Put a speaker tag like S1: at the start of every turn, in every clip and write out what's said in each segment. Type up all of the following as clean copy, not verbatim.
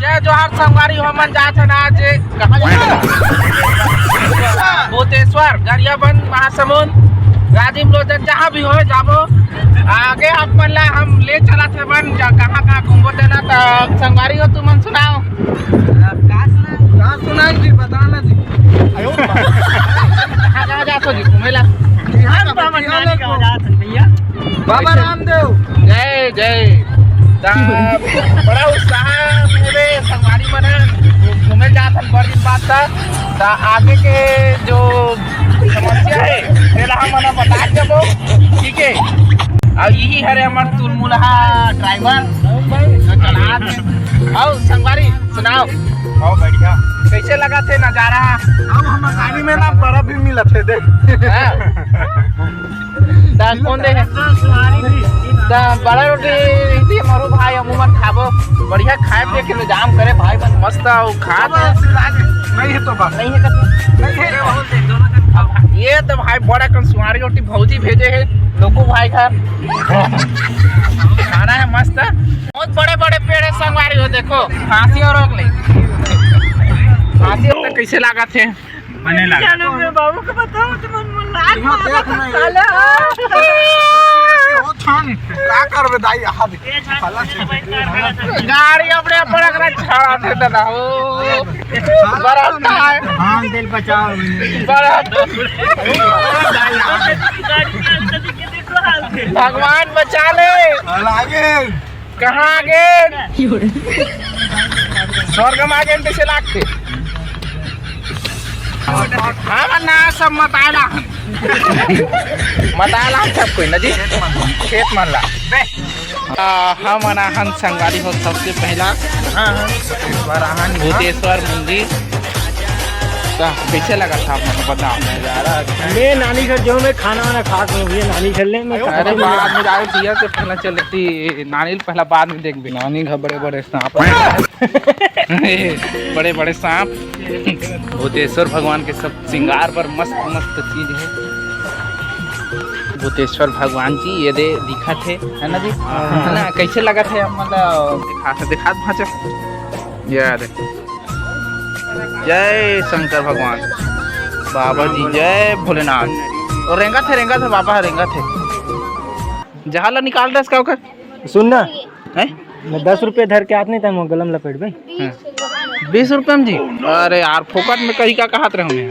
S1: जय जोहार संगवारी हमन जात हन आज कहाँ भूतेश्वर गरियाबंद महासमुंद राजीव लोचन जहाँ भी हो जाबो आगे आप मन ला हम ले चला थे बन कहाँ कहाँ घूमबो देना तो संगवारी हो तुम सुनाओ कहाँ सुनाओ जी बताना जी कहाँ कहाँ जातो जी घूमेला बाबा रामदेव जय जय बड़ा उत्साह मेरे संगवारी मन घूमे जात हन बड़ दिन बाद था आगे के जो समस्या है तेला हमन बता देबो ठीक है और यही हरे हमर तुलमुलहा ड्राइवर चला आओ संगवारी सुनाओ बहुत बढ़िया कैसे लगा थे नजारा अब हम गाड़ी में ना बर्फ भी मिला थे देख कौन दे बड़ा रोटी मारो भाई अमूमन खाबो बढ़िया खाए पिए के इंतजाम करे भाई बस मस्त खा नहीं है तो बात नहीं है ये तो भाई बड़ा कंसुआरी रोटी भौजी भेजे है लोगों भाई घर खाना है मस्त बहुत बड़े बड़े पेड़ है संगवारी हो देखो फांसी और रोक ले फांसी तो कैसे लगा थे मने लगा बाबू को बताओ तुम क्या करबे दाई गाड़ी अपने पर छाड़ा थे दादा हो बरफ ना है हां दिल बचाओ बरफ भगवान बचा ले आगे कहां आगे स्वर्ग में आगे कैसे लागते हाँ ना सब मताला सब कोई ना जी खेत मन ला हम अनाहन संगवारी हो सबसे पहला भूतेश्वर मंदिर कैसे लगा था आपको बताओ
S2: मैं नानी घर जो मैं खाना वाना खा के हुई नानी घर ले में
S1: अरे बाद में जाए दिया से पहला चलती नानी पहला बाद में देख भी नानी घर बड़े बड़े सांप बड़े बड़े सांप भूतेश्वर भगवान के सब श्रृंगार पर मस्त मस्त चीज है भूतेश्वर भगवान जी ये दे दिखा थे है ना जी है ना कैसे लगा थे मतलब दिखा भाषा यार जय शंकर भगवान बाबा जी जय भोलेनाथ और रेंगा थे बाबा रेंगा थे जहाँ ला निकाल रहा इसका होकर
S2: सुनना
S1: है
S2: मैं 10 रुपये धर के आते नहीं था गलम लपेट भाई
S1: 20 रुपये में जी अरे यार फोकट में कहीं का कहत रहे हमें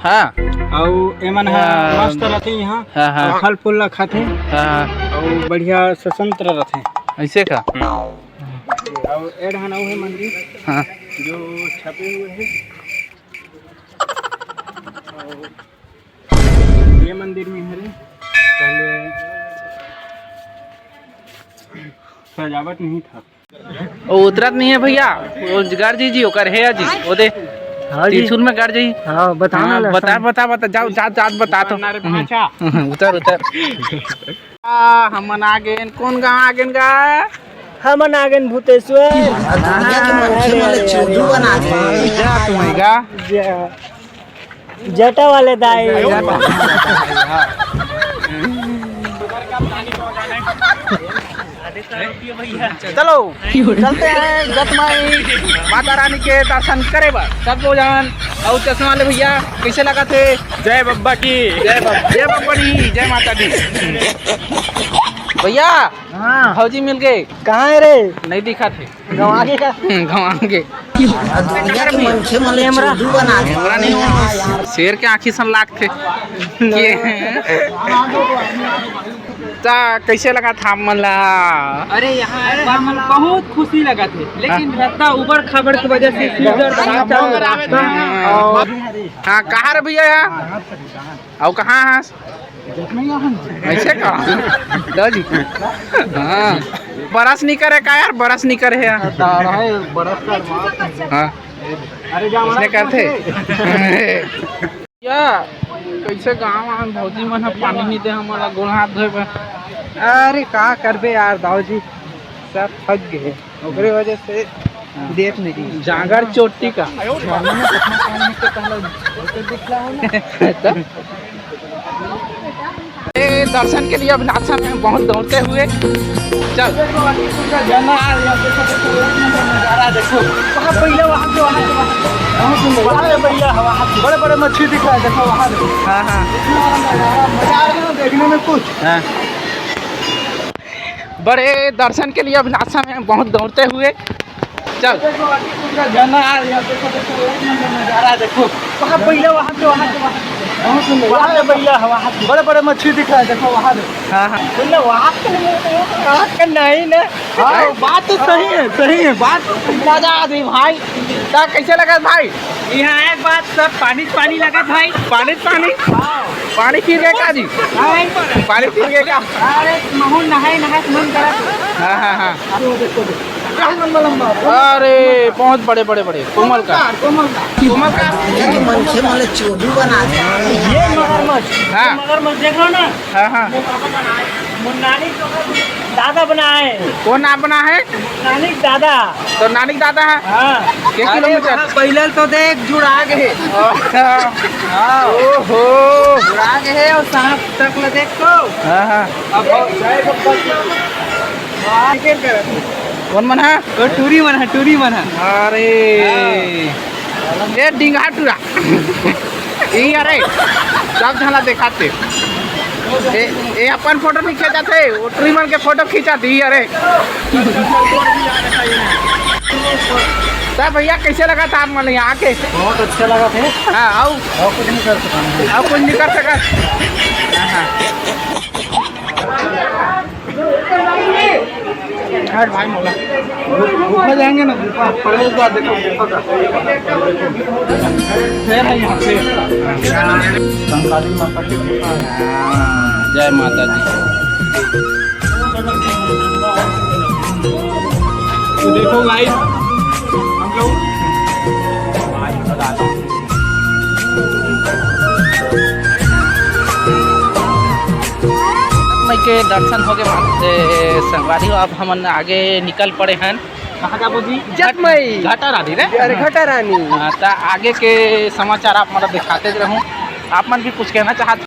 S1: हाँ
S2: एमन मस्त रहते यहाँ फल फूल ला खाते और बढ़िया स्वतंत्र रहते
S1: ऐसे का
S2: और एडहाना है मंदिर
S1: हाँ
S2: जो छपे हुए हैं ये मंदिर में है पहले सजावट नहीं था
S1: वो उतरत नहीं है भैया वो गाड़ जी ओकर है जी वो दे त्रिशूल में गाड़ जी
S2: हाँ
S1: बता जाओ बता तो उतर हमन आगे कौन गाँव आगे गा
S2: हमन आगे भूतेश्वर जटा वाले दाई
S1: चलो चलते हैं जतमाई माता रानी के दर्शन करे बा सब जान और चश्मा वाले भैया कैसे लगा थे
S2: जय बब्बा की
S1: जय बब्बा दी जय माता दी भैया
S2: हाँ
S1: फौजी मिल गए
S2: कहाँ है रे
S1: नहीं दिखा थे
S2: गाँव आगे का
S1: शेर के आँखी सन लाख थे कैसे लगा था मल्ला
S2: अरे यहाँ बहुत खुशी लगा थे लेकिन रास्ता उबड़ खाबड़ की वजह से
S1: हाँ कहाँ रे भैया यहाँ और कहाँ है ऐसे का जी हाँ बरस नहीं करे का यार बरस नहीं करे यार हाँ इसने करते या कैसे गाँव भौजी मन पानी नहीं दे हमारा गोड़ हाथ धोए
S2: अरे का करबे यार दाऊजी सब थक गए ओकरे वजह से देख नहीं
S1: जागर चोटी का दर्शन के लिए अभिलाषा में बहुत दौड़ते हुए चल
S2: देखो वहाँ पहले बड़े बड़े मछली दिख रहा है, देखो वहाँ
S1: हाँ हाँ
S2: मजा आएगा ना देखने में कुछ।
S1: हाँ। बड़े दर्शन के लिए अभिलाषा में बहुत दौड़ते हुए चल
S2: नजारा देखो वहाँ पहले बड़े बड़े मछली दिख रहा है, देखो वहाँ
S1: हाँ हाँ
S2: नहीं ना। हाँ बात तो सही है बात।
S1: मजा आ गई भाई। क्या कैसे लगा भाई?
S2: यहाँ एक बात सब पानी पानी लगा भाई।
S1: पानी पानी पी गए का जी? पानी पी गए का?
S2: अरे महू नहाए मन करा।
S1: हाँ हाँ हाँ। अरे बहुत बड़े बड़े बड़े कोमल का
S2: ये मगरमच्छ
S1: हाँ।
S2: मगरमच्छ देखो ना।
S1: हाँ हाँ।
S2: नानी दादा बना है।
S1: कौन आप बना है?
S2: नानी दादा।
S1: तो नानी दादा है।
S2: हाँ
S1: के किलोमीटर?
S2: पहले तो देख जुड़ा गए।
S1: ओहो
S2: जुड़ा गए और सांप तक ले देखो।
S1: हाँ हाँ। कौन मन है?
S2: टूरी मन है।
S1: अरे ये डिंगा टूरा यही अरे सब झला दिखाते ये अपन फोटो नहीं खींचाते, वो टूरी मन के फोटो खींचाती अरे। तो भैया कैसे लगा था आप मन यहाँ आके?
S2: बहुत अच्छा लगा थे।
S1: हाँ आओ
S2: कुछ नहीं कर सकता।
S1: अब कुछ नहीं कर सका। हाँ हाँ
S2: भाई मोला गुफा जाएंगे ना, गुफा पड़े एक बार देखो गुफा का शेर है यहाँ से। कंकाली माता की गुफा है।
S1: जय माता दी।
S2: तो देखो गाइस हम लोग
S1: के दर्शन हो गए संगवारी। अब हम आगे निकल पड़े हैं।
S2: कहाँ जाबो जी?
S1: घाटा रानी रे।
S2: अरे घाटा रानी।
S1: तो आगे के समाचार आप मतलब दिखाते रहूँ। आप मन भी कुछ कहना चाहते?